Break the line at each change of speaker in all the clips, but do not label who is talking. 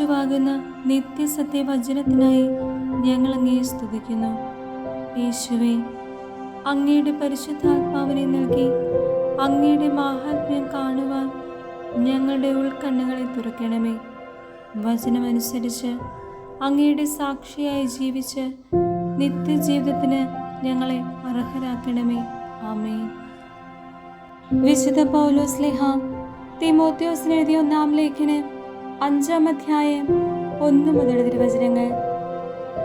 കർത്താവാകുന്ന നിത്യസത്യവചനത്തിനായി ഞങ്ങൾ അങ്ങയെ സ്തുതിക്കുന്നു. യേശുവേ, അങ്ങയുടെ പരിശുദ്ധാത്മാവിനെ നൽകി അങ്ങയുടെ മാഹാത്മ്യം കാണുവാൻ ഞങ്ങളുടെ ഉൾക്കണ്ണുകളെ തുറക്കണമേ. വചനമനുസരിച്ച് അങ്ങയുടെ സാക്ഷിയായി ജീവിച്ച് നിത്യജീവിതത്തിന് ഞങ്ങളെ അർഹരാക്കണമേ. ആമേൻ. വിശുദ്ധ പൗലോസ് ശ്ലീഹ തിമോഥെയോസിന് എഴുതിയ 1-ാം ലേഖനം 5-ാം അധ്യായം 1 മുതൽ തിരുവചനങ്ങൾ.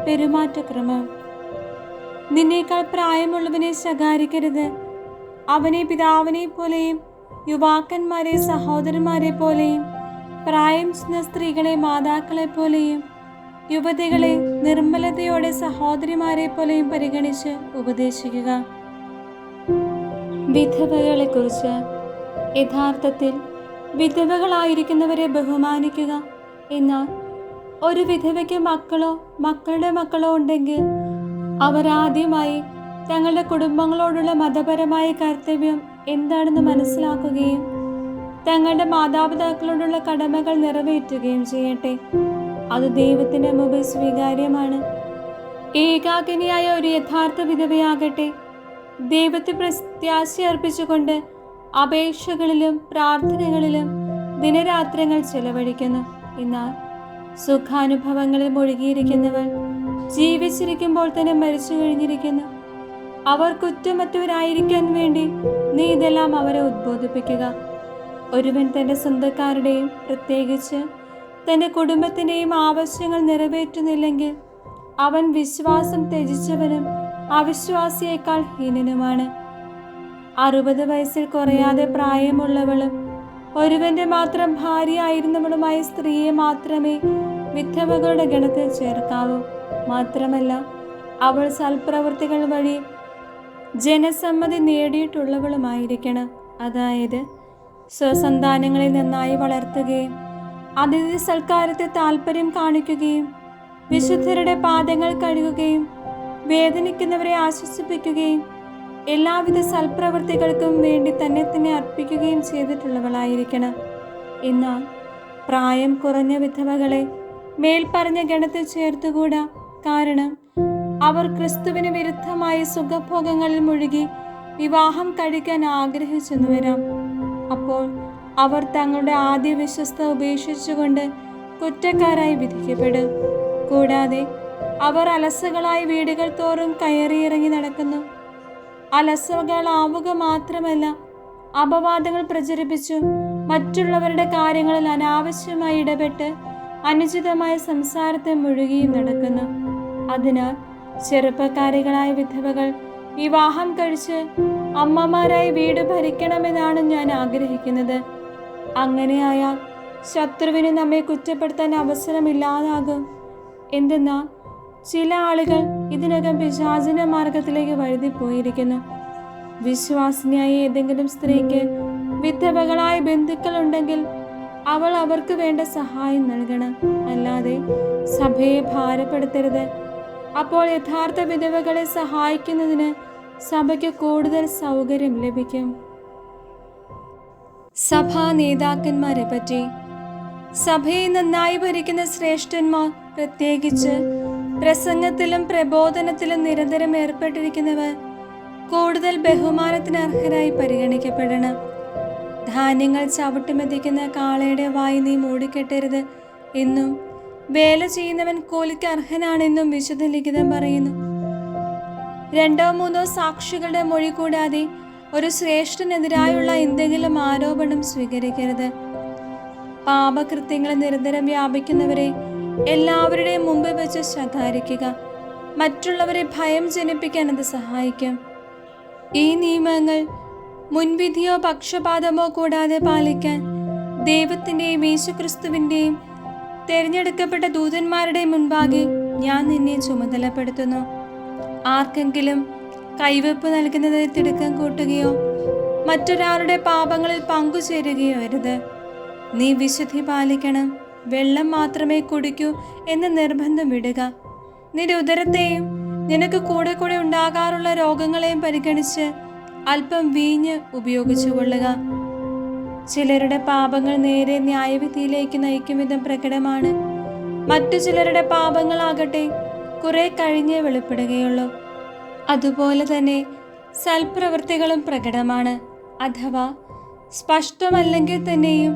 പെരുമാറ്റക്രമം. നിന്നേക്കാൾ പ്രായമുള്ളവനെ ശകാരിക്കരുത്. അവനെ പിതാവിനെ പോലെയും യുവാക്കന്മാരെ സഹോദരന്മാരെ പോലെയും പ്രായം ചെന്ന സ്ത്രീകളെ മാതാക്കളെ പോലെയും യുവതികളെ നിർമ്മലതയോടെ സഹോദരിമാരെ പോലെയും പരിഗണിച്ച് ഉപദേശിക്കുക. വിധവകളെ കുറിച്ച്. യഥാർത്ഥത്തിൽ വിധവകളായിരിക്കുന്നവരെ ബഹുമാനിക്കുക. എന്നാൽ ഒരു വിധവയ്ക്ക് മക്കളോ മക്കളുടെ മക്കളോ ഉണ്ടെങ്കിൽ അവർ ആദ്യമായി തങ്ങളുടെ കുടുംബങ്ങളോടുള്ള മതപരമായ കർത്തവ്യം എന്താണെന്ന് മനസ്സിലാക്കുകയും തങ്ങളുടെ മാതാപിതാക്കളോടുള്ള കടമകൾ നിറവേറ്റുകയും ചെയ്യട്ടെ. അത് ദൈവത്തിന് മുമ്പിൽ സ്വീകാര്യമാണ്. ഏകാകിനിയായ ഒരു യഥാർത്ഥ വിധവയാകട്ടെ ദൈവത്തെ പ്രത്യാശ അർപ്പിച്ചുകൊണ്ട് അപേക്ഷകളിലും പ്രാർത്ഥനകളിലും ദിനരാത്രങ്ങൾ ചെലവഴിക്കുന്നു. എന്നാൽ സുഖാനുഭവങ്ങളിൽ മുഴുകിയിരിക്കുന്നവർ ജീവിച്ചിരിക്കുമ്പോൾ തന്നെ മരിച്ചു കഴിഞ്ഞിരിക്കുന്നു. അവർ കുറ്റമറ്റവരായിരിക്കാൻ വേണ്ടി നീ ഇതെല്ലാം അവരെ ഉദ്ബോധിപ്പിക്കുക. ഒരുവൻ തൻ്റെ സ്വന്തക്കാരുടെയും പ്രത്യേകിച്ച് തൻ്റെ കുടുംബത്തിൻ്റെയും ആവശ്യങ്ങൾ നിറവേറ്റുന്നില്ലെങ്കിൽ അവൻ വിശ്വാസം ത്യജിച്ചവനും അവിശ്വാസിയേക്കാൾ ഹീനനുമാണ്. 60 വയസ്സിൽ കുറയാതെ പ്രായമുള്ളവളും ഒരുവന്റെ മാത്രം ഭാര്യയായിരുന്നവളുമായ സ്ത്രീയെ മാത്രമേ വിധവകളുടെ ഗണത്തിൽ ചേർക്കാവൂ. മാത്രമല്ല, അവൾ സൽപ്രവൃത്തികൾ വഴി ജനസമ്മതി നേടിയിട്ടുള്ളവളുമായിരിക്കണം. അതായത് സ്വസന്താനങ്ങളെ നന്നായി വളർത്തുകയും അതിഥി സൽക്കാരത്തെ താല്പര്യം കാണിക്കുകയും വിശുദ്ധരുടെ പാദങ്ങൾ കഴുകുകയും വേദനിക്കുന്നവരെ ആശ്വസിപ്പിക്കുകയും എല്ലാവിധ സൽപ്രവൃത്തികൾക്കും വേണ്ടി തന്നെ അർപ്പിക്കുകയും ചെയ്തിട്ടുള്ളവളായിരിക്കണം. എന്നാൽ പ്രായം കുറഞ്ഞ വിധവകളെ മേൽപ്പറഞ്ഞ ഗണത്തിൽ ചേർത്തുകൂടാ. കാരണം അവർ ക്രിസ്തുവിന് വിരുദ്ധമായ സുഖഭോഗങ്ങളിൽ മുഴുകി വിവാഹം കഴിക്കാൻ ആഗ്രഹിച്ചെന്നു വരാം. അപ്പോൾ അവർ തങ്ങളുടെ ആദ്യ വിശ്വസ്ത ഉപേക്ഷിച്ചുകൊണ്ട് കുറ്റക്കാരായി വിധിക്കപ്പെടും. കൂടാതെ അവർ അലസകളായി വീടുകൾ തോറും കയറിയിറങ്ങി നടക്കുന്നു. അലസകളാവുക മാത്രമല്ല, അപവാദങ്ങൾ പ്രചരിപ്പിച്ചു മറ്റുള്ളവരുടെ കാര്യങ്ങളിൽ അനാവശ്യമായി ഇടപെട്ട് അനുചിതമായ സംസാരത്തെ മുഴുകിയും നടക്കുന്നു. അതിനാൽ ചെറുപ്പക്കാരികളായ വിധവകൾ വിവാഹം കഴിച്ച് അമ്മമാരായി വീട് ഭരിക്കണമെന്നാണ് ഞാൻ ആഗ്രഹിക്കുന്നത്. അങ്ങനെയായാൽ ശത്രുവിന് നമ്മെ കുറ്റപ്പെടുത്താൻ അവസരമില്ലാതാകും. എന്തെന്നാൽ ചില ആളുകൾ ഇതിനകം പിശാചിന്റെ മാർഗത്തിലേക്ക് വഴുതിപ്പോയിരിക്കുന്നു. വിശ്വാസിനിയായ ഏതെങ്കിലും സ്ത്രീക്ക് വിധവകളായ ബന്ധുക്കൾ ഉണ്ടെങ്കിൽ അവൾ അവർക്ക് വേണ്ട സഹായം നൽകണം, അല്ലാതെ സഭയെ ഭാരപ്പെടുത്തരുത്. അപ്പോൾ യഥാർത്ഥ വിധവകളെ സഹായിക്കുന്നതിന് സഭയ്ക്ക് കൂടുതൽ സൗകര്യം ലഭിക്കും. സഭാ നേതാക്കന്മാരെ പറ്റി. സഭയെ നന്നായി ഭരിക്കുന്ന ശ്രേഷ്ഠന്മാർ, പ്രത്യേകിച്ച് പ്രസംഗത്തിലും പ്രബോധനത്തിലും നിരന്തരം ഏർപ്പെട്ടിരിക്കുന്നവർ കൂടുതൽ ബഹുമാനത്തിന് അർഹരായി പരിഗണിക്കപ്പെടണം. ധാന്യങ്ങൾ ചവിട്ടിമെതിക്കുന്ന കാളയുടെ വായി നീ മൂടിക്കെട്ടരുത് എന്നും വേല ചെയ്യുന്നവൻ കൂലിക്ക് അർഹനാണെന്നും വിശുദ്ധ ലിഖിതം പറയുന്നു. 2-3 സാക്ഷികളുടെ മൊഴി കൂടാതെ ഒരു ശ്രേഷ്ഠനെതിരായുള്ള എന്തെങ്കിലും ആരോപണം സ്വീകരിക്കരുത്. പാപകൃത്യങ്ങൾ നിരന്തരം വ്യാപിക്കുന്നവരെ എല്ലാവരുടെയും മുമ്പിൽ വെച്ച് ശകാരിക്കുക. മറ്റുള്ളവരെ ഭയം ജനിപ്പിക്കാൻ അത് സഹായിക്കും. ഈ നിയമങ്ങൾ മുൻവിധിയോ പക്ഷപാതമോ കൂടാതെ പാലിക്കാൻ ദൈവത്തിൻ്റെയും യേശുക്രിസ്തുവിൻ്റെയും തിരഞ്ഞെടുക്കപ്പെട്ട ദൂതന്മാരുടെ മുൻപാകെ ഞാൻ നിന്നെ ചുമതലപ്പെടുത്തുന്നു. ആർക്കെങ്കിലും കൈവെപ്പ് നൽകുന്നതിൽ തിടുക്കം കൂട്ടുകയോ മറ്റൊരാളുടെ പാപങ്ങളിൽ പങ്കുചേരുകയോ അരുത്. നീ വിശുദ്ധി പാലിക്കണം. വെള്ളം മാത്രമേ കുടിക്കൂ എന്ന് നിർബന്ധം വിടുക. നിന്റെ ഉദരത്തെയും നിനക്ക് കൂടെ കൂടെ ഉണ്ടാകാറുള്ള രോഗങ്ങളെയും പരിഗണിച്ച് അല്പം വീഞ്ഞ് ഉപയോഗിച്ചു കൊള്ളുക. ചിലരുടെ പാപങ്ങൾ നേരെ ന്യായവിധിയിലേക്ക് നയിക്കും വിധം പ്രകടമാണ്. മറ്റു ചിലരുടെ പാപങ്ങളാകട്ടെ കുറെ കഴിഞ്ഞേ വെളിപ്പെടുകയുള്ളൂ. അതുപോലെ തന്നെ സൽപ്രവൃത്തികളും പ്രകടമാണ്, അഥവാ സ്പഷ്ടമല്ലെങ്കിൽ തന്നെയും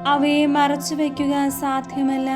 അവയെ മറച്ചു വയ്ക്കുക സാധ്യമല്ല.